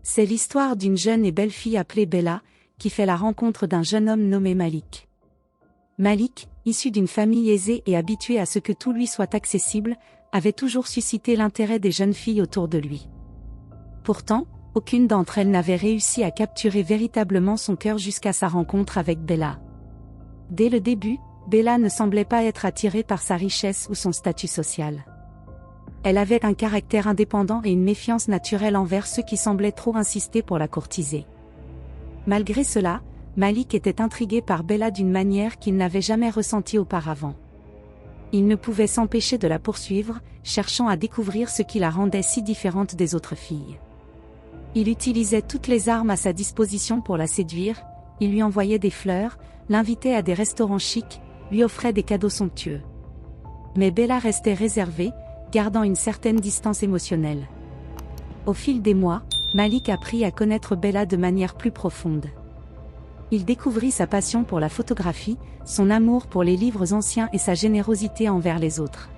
C'est l'histoire d'une jeune et belle fille appelée Bella, qui fait la rencontre d'un jeune homme nommé Malik. Malik, issu d'une famille aisée et habitué à ce que tout lui soit accessible, avait toujours suscité l'intérêt des jeunes filles autour de lui. Pourtant, aucune d'entre elles n'avait réussi à capturer véritablement son cœur jusqu'à sa rencontre avec Bella. Dès le début, Bella ne semblait pas être attirée par sa richesse ou son statut social. Elle avait un caractère indépendant et une méfiance naturelle envers ceux qui semblaient trop insister pour la courtiser. Malgré cela, Malik était intrigué par Bella d'une manière qu'il n'avait jamais ressentie auparavant. Il ne pouvait s'empêcher de la poursuivre, cherchant à découvrir ce qui la rendait si différente des autres filles. Il utilisait toutes les armes à sa disposition pour la séduire, il lui envoyait des fleurs, l'invitait à des restaurants chics, lui offrait des cadeaux somptueux. Mais Bella restait réservée, gardant une certaine distance émotionnelle. Au fil des mois, Malik apprit à connaître Bella de manière plus profonde. Il découvrit sa passion pour la photographie, son amour pour les livres anciens et sa générosité envers les autres.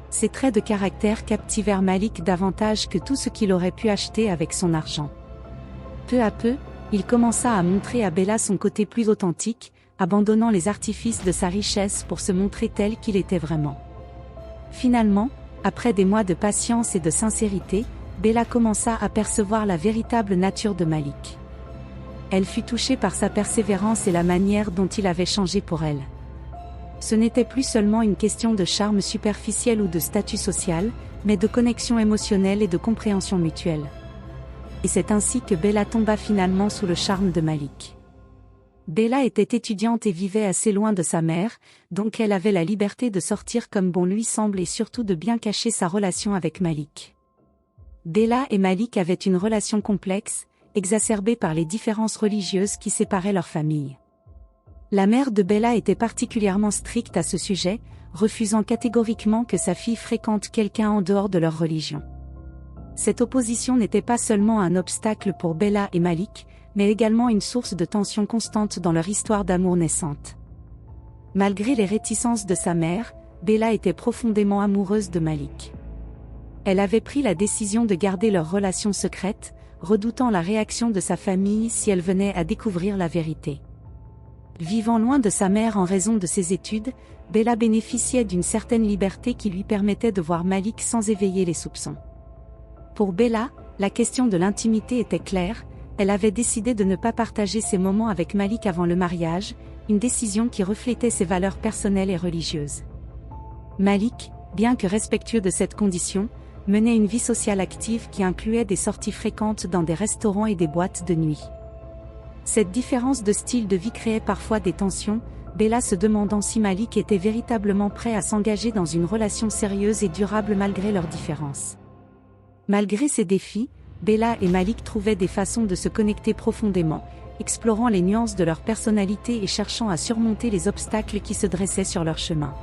Ces traits de caractère captivèrent Malik davantage que tout ce qu'il aurait pu acheter avec son argent. Peu à peu, il commença à montrer à Bella son côté plus authentique, abandonnant les artifices de sa richesse pour se montrer tel qu'il était vraiment. Finalement, après des mois de patience et de sincérité, Bella commença à percevoir la véritable nature de Malik. Elle fut touchée par sa persévérance et la manière dont il avait changé pour elle. Ce n'était plus seulement une question de charme superficiel ou de statut social, mais de connexion émotionnelle et de compréhension mutuelle. Et c'est ainsi que Bella tomba finalement sous le charme de Malik. Bella était étudiante et vivait assez loin de sa mère, donc elle avait la liberté de sortir comme bon lui semble et surtout de bien cacher sa relation avec Malik. Bella et Malik avaient une relation complexe, exacerbée par les différences religieuses qui séparaient leurs familles. La mère de Bella était particulièrement stricte à ce sujet, refusant catégoriquement que sa fille fréquente quelqu'un en dehors de leur religion. Cette opposition n'était pas seulement un obstacle pour Bella et Malik, mais également une source de tension constante dans leur histoire d'amour naissante. Malgré les réticences de sa mère, Bella était profondément amoureuse de Malik. Elle avait pris la décision de garder leur relation secrète, redoutant la réaction de sa famille si elle venait à découvrir la vérité. Vivant loin de sa mère en raison de ses études, Bella bénéficiait d'une certaine liberté qui lui permettait de voir Malik sans éveiller les soupçons. Pour Bella, la question de l'intimité était claire, elle avait décidé de ne pas partager ses moments avec Malik avant le mariage, une décision qui reflétait ses valeurs personnelles et religieuses. Malik, bien que respectueux de cette condition, menait une vie sociale active qui incluait des sorties fréquentes dans des restaurants et des boîtes de nuit. Cette différence de style de vie créait parfois des tensions, Bella se demandant si Malik était véritablement prêt à s'engager dans une relation sérieuse et durable malgré leurs différences. Malgré ces défis, Bella et Malik trouvaient des façons de se connecter profondément, explorant les nuances de leur personnalité et cherchant à surmonter les obstacles qui se dressaient sur leur chemin.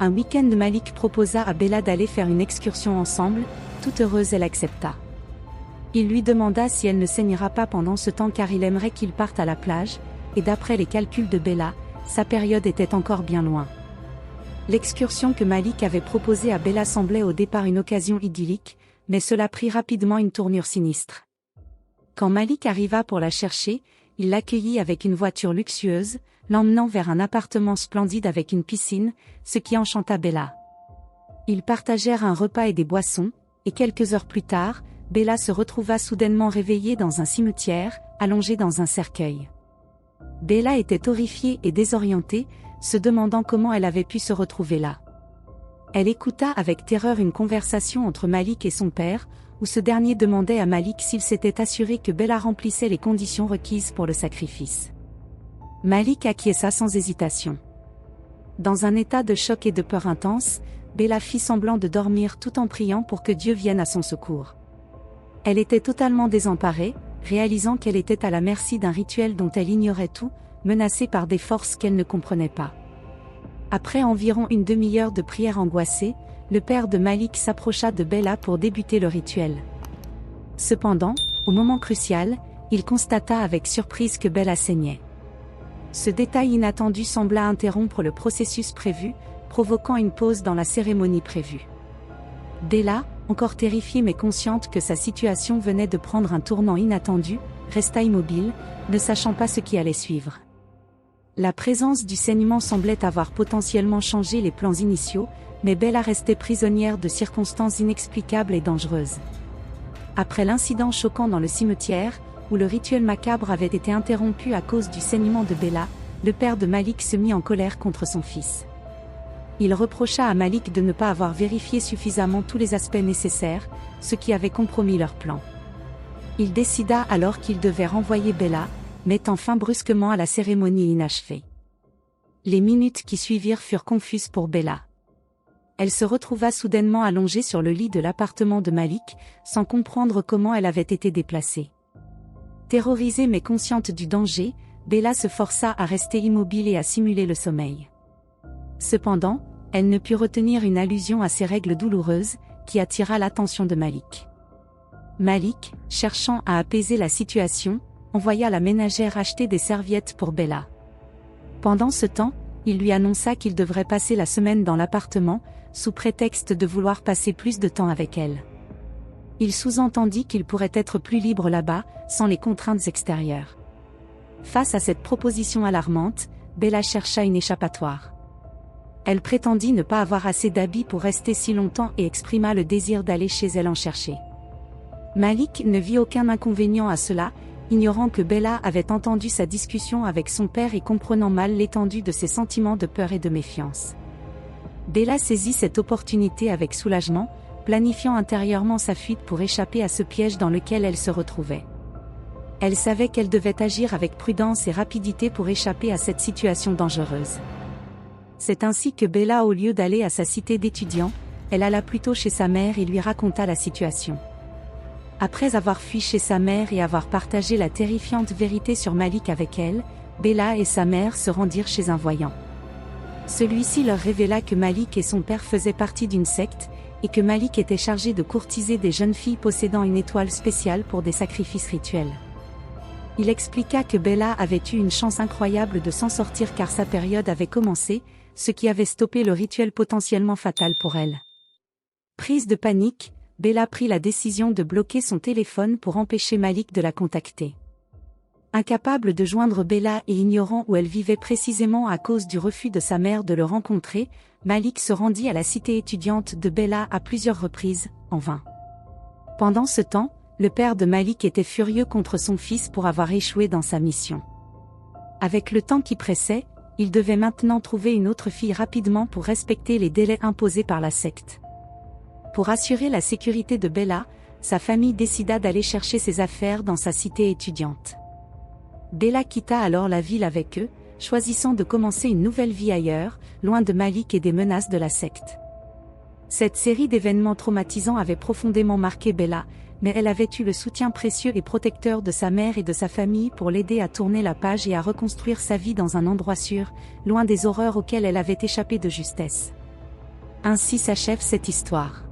Un week-end, Malik proposa à Bella d'aller faire une excursion ensemble, toute heureuse elle accepta. Il lui demanda si elle ne saignera pas pendant ce temps car il aimerait qu'ils partent à la plage, et d'après les calculs de Bella, sa période était encore bien loin. L'excursion que Malik avait proposée à Bella semblait au départ une occasion idyllique, mais cela prit rapidement une tournure sinistre. Quand Malik arriva pour la chercher, il l'accueillit avec une voiture luxueuse, l'emmenant vers un appartement splendide avec une piscine, ce qui enchanta Bella. Ils partagèrent un repas et des boissons, et quelques heures plus tard, Bella se retrouva soudainement réveillée dans un cimetière, allongée dans un cercueil. Bella était horrifiée et désorientée, se demandant comment elle avait pu se retrouver là. Elle écouta avec terreur une conversation entre Malik et son père, où ce dernier demandait à Malik s'il s'était assuré que Bella remplissait les conditions requises pour le sacrifice. Malik acquiesça sans hésitation. Dans un état de choc et de peur intense, Bella fit semblant de dormir tout en priant pour que Dieu vienne à son secours. Elle était totalement désemparée, réalisant qu'elle était à la merci d'un rituel dont elle ignorait tout, menacée par des forces qu'elle ne comprenait pas. Après environ une demi-heure de prière angoissée, le père de Malik s'approcha de Bella pour débuter le rituel. Cependant, au moment crucial, il constata avec surprise que Bella saignait. Ce détail inattendu sembla interrompre le processus prévu, provoquant une pause dans la cérémonie prévue. Bella, encore terrifiée mais consciente que sa situation venait de prendre un tournant inattendu, resta immobile, ne sachant pas ce qui allait suivre. La présence du saignement semblait avoir potentiellement changé les plans initiaux, mais Bella restait prisonnière de circonstances inexplicables et dangereuses. Après l'incident choquant dans le cimetière, où le rituel macabre avait été interrompu à cause du saignement de Bella, le père de Malik se mit en colère contre son fils. Il reprocha à Malik de ne pas avoir vérifié suffisamment tous les aspects nécessaires, ce qui avait compromis leur plan. Il décida alors qu'il devait renvoyer Bella, mettant fin brusquement à la cérémonie inachevée. Les minutes qui suivirent furent confuses pour Bella. Elle se retrouva soudainement allongée sur le lit de l'appartement de Malik, sans comprendre comment elle avait été déplacée. Terrorisée mais consciente du danger, Bella se força à rester immobile et à simuler le sommeil. Cependant, elle ne put retenir une allusion à ses règles douloureuses, qui attira l'attention de Malik. Malik, cherchant à apaiser la situation, envoya la ménagère acheter des serviettes pour Bella. Pendant ce temps, il lui annonça qu'il devrait passer la semaine dans l'appartement, sous prétexte de vouloir passer plus de temps avec elle. Il sous-entendit qu'il pourrait être plus libre là-bas, sans les contraintes extérieures. Face à cette proposition alarmante, Bella chercha une échappatoire. Elle prétendit ne pas avoir assez d'habits pour rester si longtemps et exprima le désir d'aller chez elle en chercher. Malik ne vit aucun inconvénient à cela, ignorant que Bella avait entendu sa discussion avec son père et comprenant mal l'étendue de ses sentiments de peur et de méfiance. Bella saisit cette opportunité avec soulagement, planifiant intérieurement sa fuite pour échapper à ce piège dans lequel elle se retrouvait. Elle savait qu'elle devait agir avec prudence et rapidité pour échapper à cette situation dangereuse. C'est ainsi que Bella, au lieu d'aller à sa cité d'étudiants, elle alla plutôt chez sa mère et lui raconta la situation. Après avoir fui chez sa mère et avoir partagé la terrifiante vérité sur Malik avec elle, Bella et sa mère se rendirent chez un voyant. Celui-ci leur révéla que Malik et son père faisaient partie d'une secte, et que Malik était chargé de courtiser des jeunes filles possédant une étoile spéciale pour des sacrifices rituels. Il expliqua que Bella avait eu une chance incroyable de s'en sortir car sa période avait commencé, ce qui avait stoppé le rituel potentiellement fatal pour elle. Prise de panique, Bella prit la décision de bloquer son téléphone pour empêcher Malik de la contacter. Incapable de joindre Bella et ignorant où elle vivait précisément à cause du refus de sa mère de le rencontrer, Malik se rendit à la cité étudiante de Bella à plusieurs reprises, en vain. Pendant ce temps, le père de Malik était furieux contre son fils pour avoir échoué dans sa mission. Avec le temps qui pressait, il devait maintenant trouver une autre fille rapidement pour respecter les délais imposés par la secte. Pour assurer la sécurité de Bella, sa famille décida d'aller chercher ses affaires dans sa cité étudiante. Bella quitta alors la ville avec eux, choisissant de commencer une nouvelle vie ailleurs, loin de Malik et des menaces de la secte. Cette série d'événements traumatisants avait profondément marqué Bella, mais elle avait eu le soutien précieux et protecteur de sa mère et de sa famille pour l'aider à tourner la page et à reconstruire sa vie dans un endroit sûr, loin des horreurs auxquelles elle avait échappé de justesse. Ainsi s'achève cette histoire.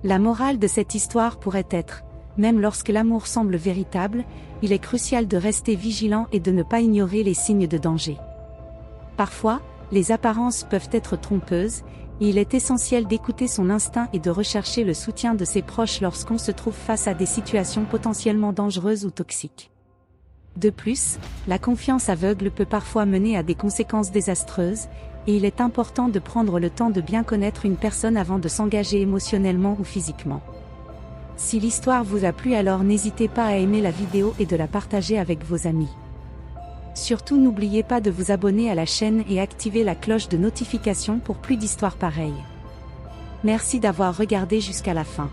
La morale de cette histoire pourrait être, même lorsque l'amour semble véritable, il est crucial de rester vigilant et de ne pas ignorer les signes de danger. Parfois, les apparences peuvent être trompeuses, et il est essentiel d'écouter son instinct et de rechercher le soutien de ses proches lorsqu'on se trouve face à des situations potentiellement dangereuses ou toxiques. De plus, la confiance aveugle peut parfois mener à des conséquences désastreuses, et il est important de prendre le temps de bien connaître une personne avant de s'engager émotionnellement ou physiquement. Si l'histoire vous a plu, alors n'hésitez pas à aimer la vidéo et de la partager avec vos amis. Surtout n'oubliez pas de vous abonner à la chaîne et activer la cloche de notification pour plus d'histoires pareilles. Merci d'avoir regardé jusqu'à la fin.